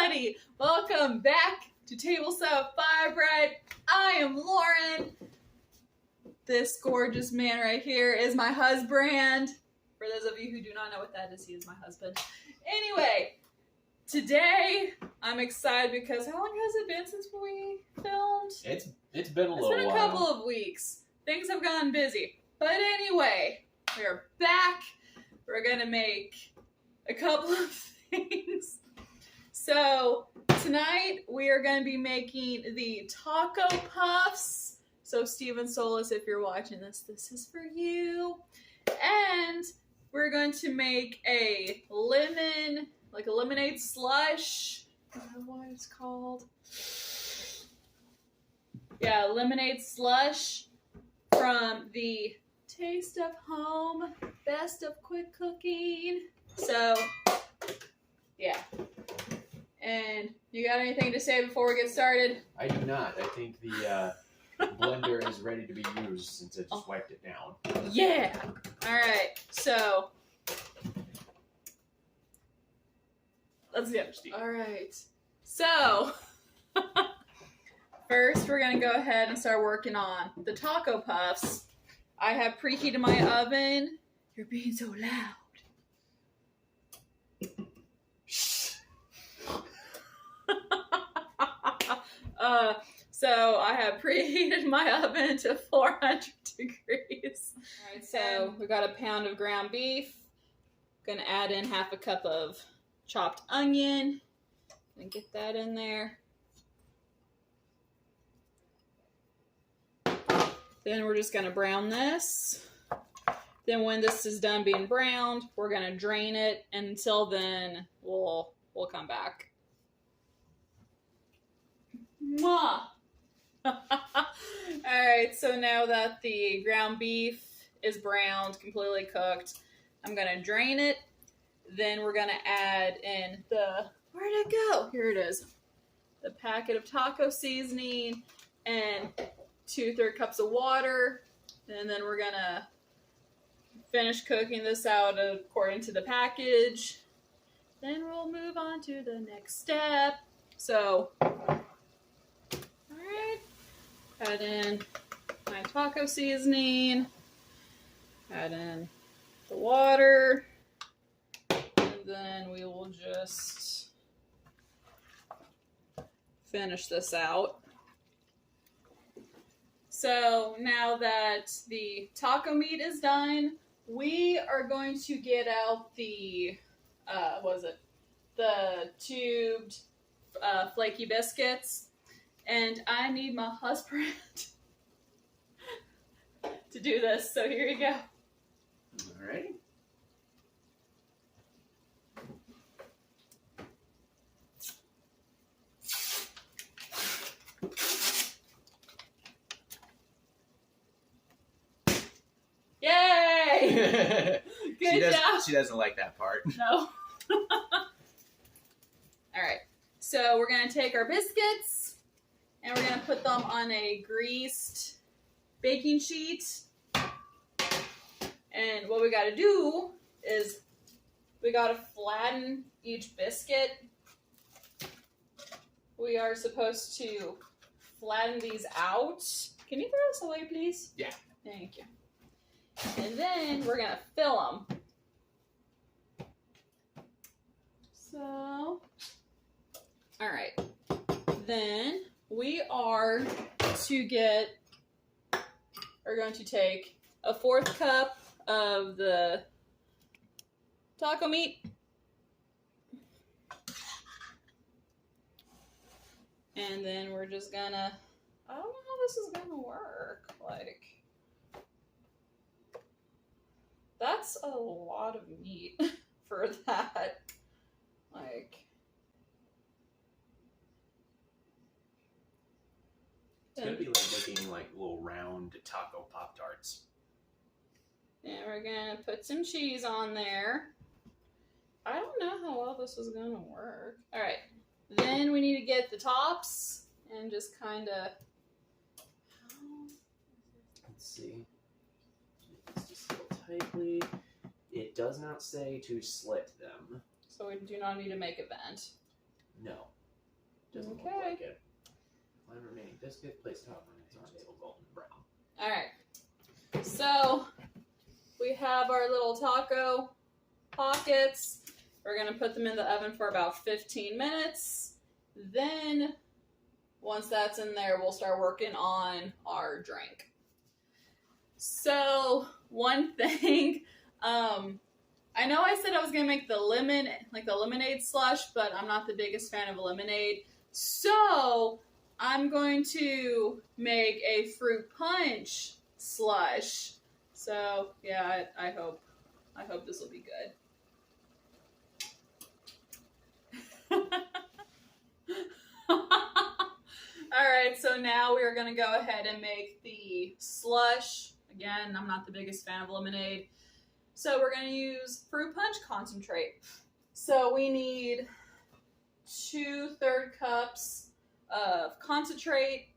everybody! Welcome back to Table Soap Fire Bread. I am Lauren. This gorgeous man right here is my husband. For those of you who do not know what that is, he is my husband. Anyway, today I'm excited because how long has it been since we filmed? It's been a little while. It's been a couple of weeks. Things have gone busy. But anyway, we're back. We're going to make a couple of things. So tonight we are going to be making the taco puffs. So Steven Solis, if you're watching this, this is for you. And we're going to make a lemonade slush. I don't know what it's called. Yeah, lemonade slush from the Taste of Home, Best of Quick Cooking. So, yeah. And you got anything to say before we get started? I do not. I think the blender is ready to be used since I just wiped it down. Yeah. All right. So, let's get started. All right. So, first we're going to go ahead and start working on the taco puffs. I have preheated my oven. You're being so loud. So I have preheated my oven to 400 degrees. All right, so we got a pound of ground beef. Gonna add in half a cup of chopped onion and get that in there. Then we're just gonna brown this. Then when this is done being browned, we're gonna drain it. And until then, we'll come back. Mwah! Alright, so now that the ground beef is browned, completely cooked, I'm going to drain it. Then we're going to add in where'd it go? Here it is. The packet of taco seasoning and 2/3 cups of water. And then we're going to finish cooking this out according to the package. Then we'll move on to the next step. So, add in my taco seasoning, add in the water, and then we will just finish this out. So now that the taco meat is done, we are going to get out the, the tubed flaky biscuits. And I need my husband to do this. So here you go. All right. Yay! Good job. She doesn't like that part. No. All right. So we're going to take our biscuits. And we're going to put them on a greased baking sheet. And what we got to do is we got to flatten each biscuit. We are supposed to flatten these out. Can you throw this away, please? Yeah. Thank you. And then we're going to fill them. So, all right. Then we are going to take a 1/4 cup of the taco meat. And then we're just gonna, I don't know how this is gonna work. Like, that's a lot of meat for that. Like, it's going to be like making like little round taco Pop-Tarts. And we're going to put some cheese on there. I don't know how well this is going to work. All right. Then we need to get the tops and just kind of... Let's see. Just seal tightly. It does not say to slit them. So we do not need to make a vent. No. Doesn't look Okay. like it. Line remaining biscuit placed hot when it's on until golden brown. All right. So we have our little taco pockets. We're going to put them in the oven for about 15 minutes. Then once that's in there, we'll start working on our drink. So one thing, I know I said I was going to make the lemonade slush, but I'm not the biggest fan of lemonade. So I'm going to make a fruit punch slush. So yeah, I hope this will be good. Alright, so now we're going to go ahead and make the slush. Again, I'm not the biggest fan of lemonade. So we're going to use fruit punch concentrate. So we need 2/3 cups of concentrate.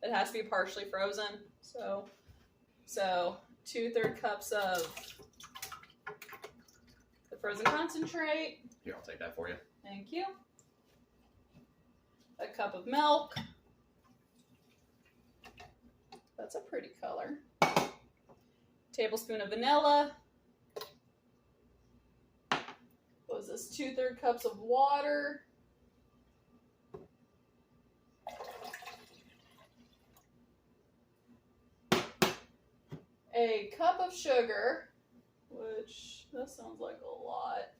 It has to be partially frozen. So 2/3 cups of the frozen concentrate. Here, I'll take that for you. Thank you. A cup of milk. That's a pretty color. Tablespoon of vanilla. What was this? 2/3 cups of water. A cup of sugar, which that sounds like a lot.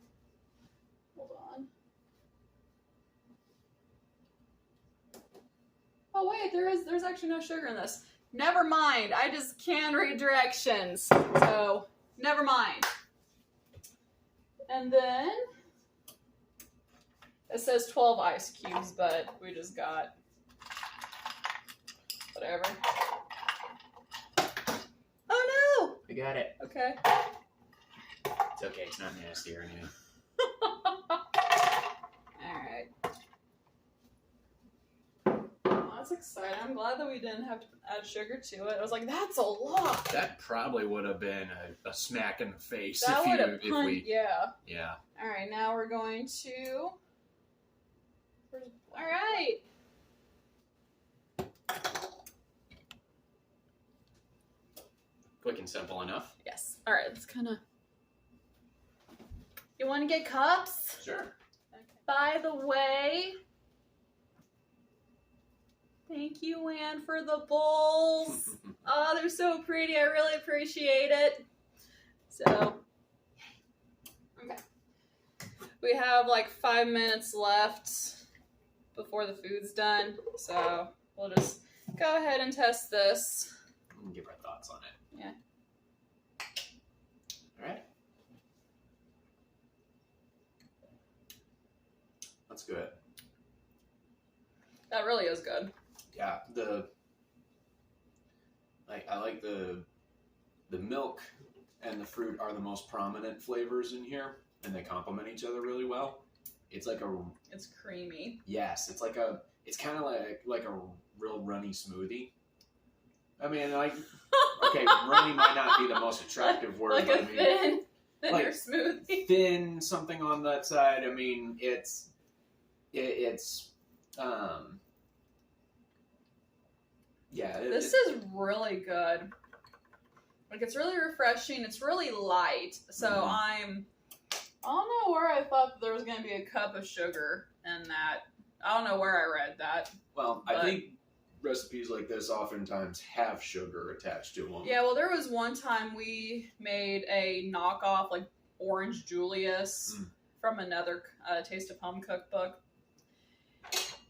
Hold on. Oh wait, there's actually no sugar in this. Never mind. I just can't read directions. So, never mind. And then it says 12 ice cubes, but we just got whatever. Oh no! I got it. Okay. It's okay. It's not nasty or anything. Alright. Oh, that's exciting. I'm glad that we didn't have to add sugar to it. I was like, that's a lot. That probably would have been a smack in the face That would have if we. yeah. Alright, now we're going to... Alright. Quick and simple enough. Yes. Alright, let's kind of... You want to get cups? Sure. Okay. By the way... Thank you, Anne, for the bowls. Oh, they're so pretty. I really appreciate it. So, okay. We have like 5 minutes left before the food's done. So, we'll just go ahead and test this. And give our thoughts on it. Yeah. All right. That's good. That really is good. Yeah, I like the milk and the fruit are the most prominent flavors in here, and they complement each other really well. It's like It's creamy. yes, it's kind of like a real runny smoothie. I mean, like, okay, runny might not be the most attractive word, Like but a I mean, thinner like, smoothie. thin, something on that side. I mean, it's yeah. This is really good. Like, it's really refreshing. It's really light. So I don't know where I thought that there was going to be a cup of sugar in that. I don't know where I read that. Well, I think recipes like this oftentimes have sugar attached to them. Yeah, well, there was one time we made a knockoff, like, Orange Julius from another Taste of Home cookbook.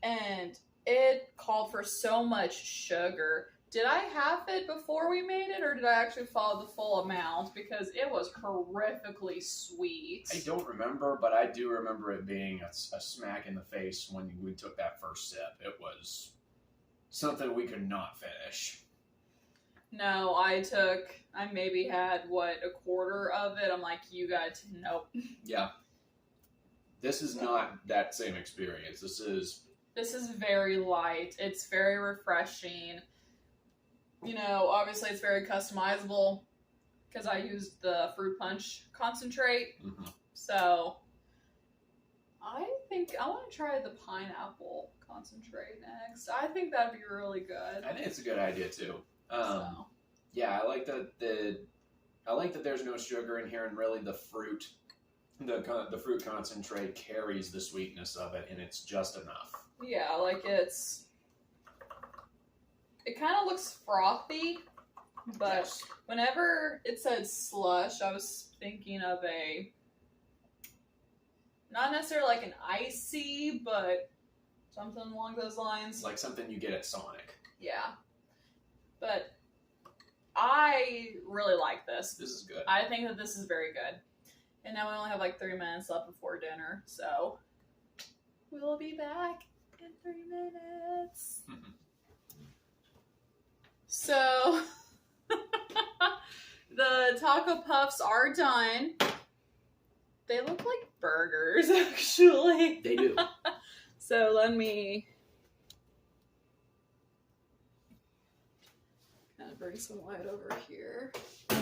And it called for so much sugar. Did I have it before we made it, or did I actually follow the full amount? Because it was horrifically sweet. I don't remember, but I do remember it being a smack in the face when we took that first sip. It was something we could not finish. No, I maybe had, a quarter of it. I'm like, you guys, nope. Yeah. This is not that same experience. This is very light. It's very refreshing. You know, obviously it's very customizable because I used the fruit punch concentrate. Mm-hmm. So I think I want to try the pineapple concentrate next. I think that'd be really good. I think it's a good idea too. So. Yeah, I like that there's no sugar in here, and really the fruit concentrate carries the sweetness of it, and it's just enough. Yeah, like it kind of looks frothy, but Yes. whenever it said slush, I was thinking of not necessarily like an icy, but something along those lines. Like something you get at Sonic. Yeah. But I really like this. This is good. I think that this is very good. And now we only have like 3 minutes left before dinner, so we'll be back in 3 minutes. So the taco puffs are done. They look like burgers, actually. They do. So let me kind of bring some light over here. Oh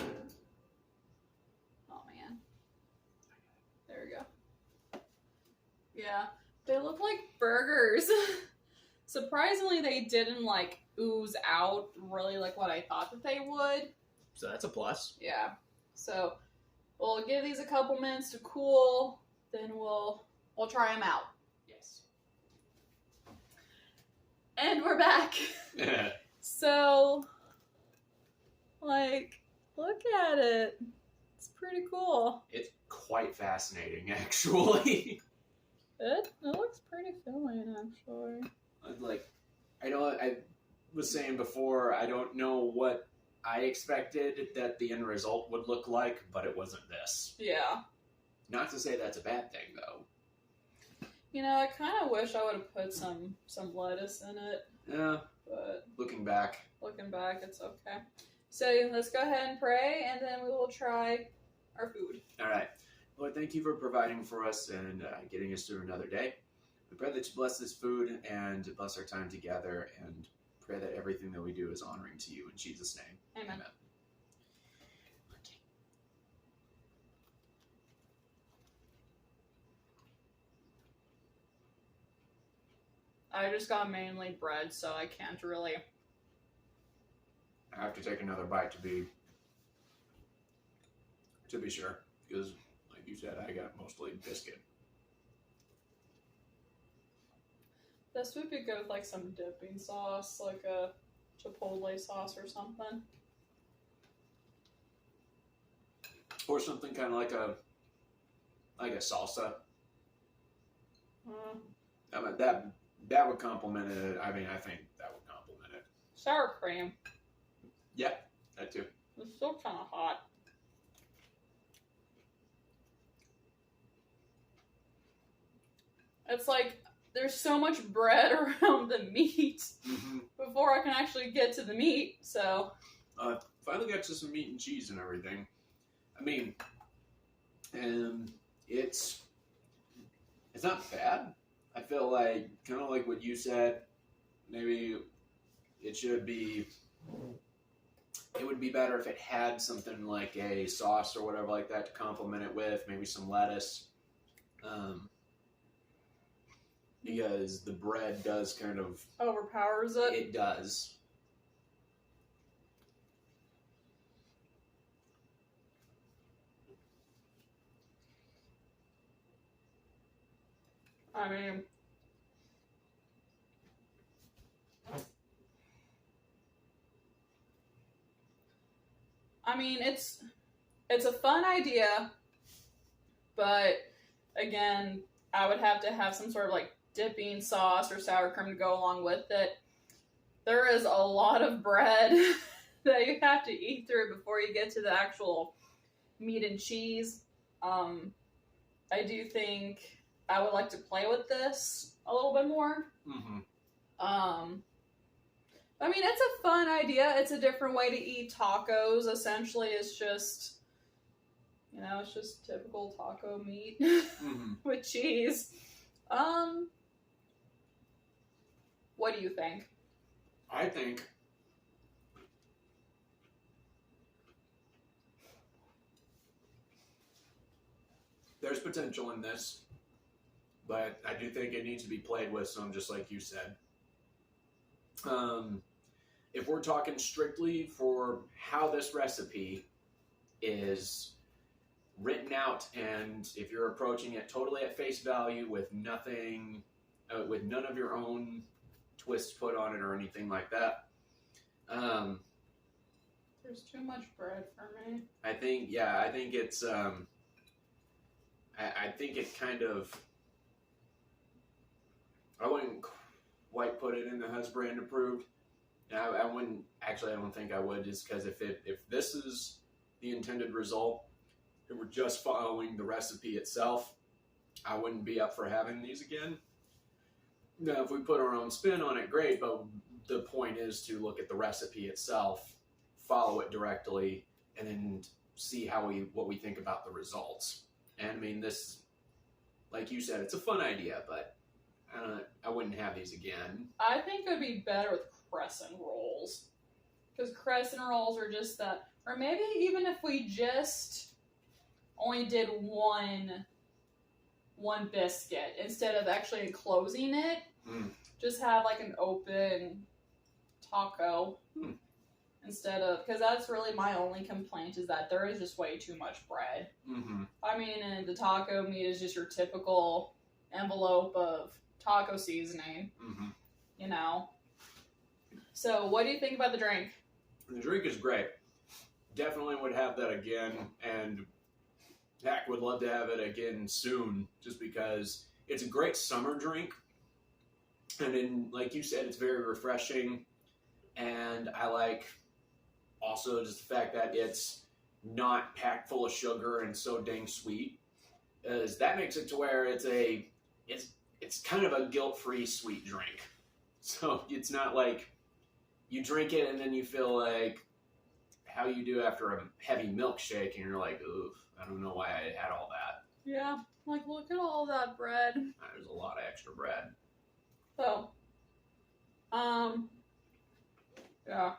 man. There we go. Yeah, they look like burgers. Surprisingly, they didn't like ooze out really like what I thought that they would. So that's a plus. Yeah. So we'll give these a couple minutes to cool, then we'll try them out. Yes. And we're back. So, like, look at it. It's pretty cool. It's quite fascinating, actually. It looks pretty filling, actually. Like, I was saying before, I don't know what I expected that the end result would look like, but it wasn't this. Yeah. Not to say that's a bad thing, though. You know, I kind of wish I would have put some lettuce in it, Yeah. but Looking back. looking back, it's okay. So let's go ahead and pray, and then we will try our food. All right. Lord, thank you for providing for us and getting us through another day. We pray that you bless this food and bless our time together, and pray that everything that we do is honoring to you in Jesus' name. Amen. I just got mainly bread, so I can't really. I have to take another bite to be sure, because like you said, I got mostly biscuit. This would be good with like some dipping sauce, like a chipotle sauce or something. Or something kind of like a salsa. I mean, that would complement it. I mean, I think that would complement it. Sour cream. Yeah, that too. It's still kind of hot. It's like there's so much bread around the meat before I can actually get to the meat. So Finally got to some meat and cheese and everything. I mean, and it's not bad. I feel like kind of like what you said. Maybe it would be better if it had something like a sauce or whatever like that to complement it with. Maybe some lettuce. Because the bread does kind of overpowers it. It does. I mean, it's a fun idea, but again, I would have to have some sort of like dipping sauce or sour cream to go along with it. There is a lot of bread that you have to eat through before you get to the actual meat and cheese. I do think I would like to play with this a little bit more. I mean, it's a fun idea. It's a different way to eat tacos. Essentially, it's just, it's just typical taco meat with cheese. What do you think? I think there's potential in this, but I do think it needs to be played with some, just like you said. If we're talking strictly for how this recipe is written out, and if you're approaching it totally at face value with nothing, with none of your own twists put on it or anything like that, there's too much bread for me. I think it's, I think it kind of, I wouldn't quite put it in the husband approved. I wouldn't, actually I don't think I would, just because if this is the intended result, and we're just following the recipe itself, I wouldn't be up for having these again. Now, if we put our own spin on it, great, but the point is to look at the recipe itself, follow it directly, and then see what we think about the results. And I mean, this, like you said, it's a fun idea, but I wouldn't have these again. I think it would be better with crescent rolls, because crescent rolls are just that, or maybe even if we just only did one biscuit instead of actually enclosing it, just have like an open taco instead of, because that's really my only complaint, is that there is just way too much bread. I mean, and the taco meat is just your typical envelope of taco seasoning, you know. So what do you think about the drink? The drink is great. Definitely would have that again, and heck, would love to have it again soon, just because it's a great summer drink. And then, like you said, it's very refreshing, and I like also just the fact that it's not packed full of sugar and so dang sweet. As that makes it to where it's kind of a guilt-free sweet drink. So it's not like you drink it and then you feel like how you do after a heavy milkshake, and you're like, oof, I don't know why I had all that. Yeah, like look at all that bread. There's a lot of extra bread. So, yeah.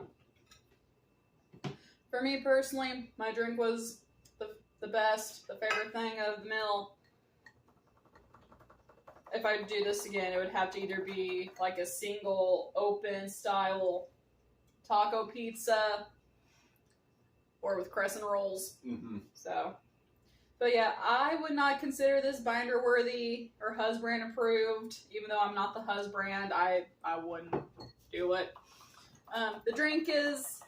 For me personally, my drink was the best, the favorite thing of the meal. If I do this again, it would have to either be like a single open style taco pizza or with crescent rolls. So, but yeah, I would not consider this binder worthy or husband approved. Even though I'm not the husband, I wouldn't do it. The drink is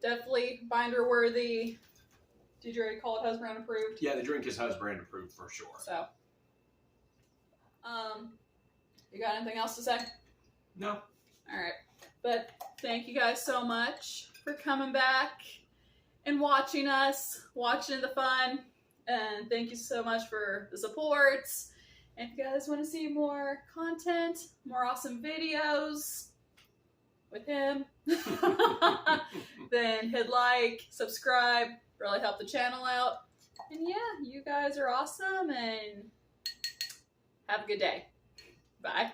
definitely binder worthy. Did you already call it husband approved? Yeah, the drink is husband approved for sure. So, you got anything else to say? No. All right. But thank you guys so much for coming back and watching us, watching the fun. And thank you so much for the support. And if you guys want to see more content, more awesome videos with him, then hit like, subscribe, really help the channel out. And yeah, you guys are awesome, and have a good day. Bye.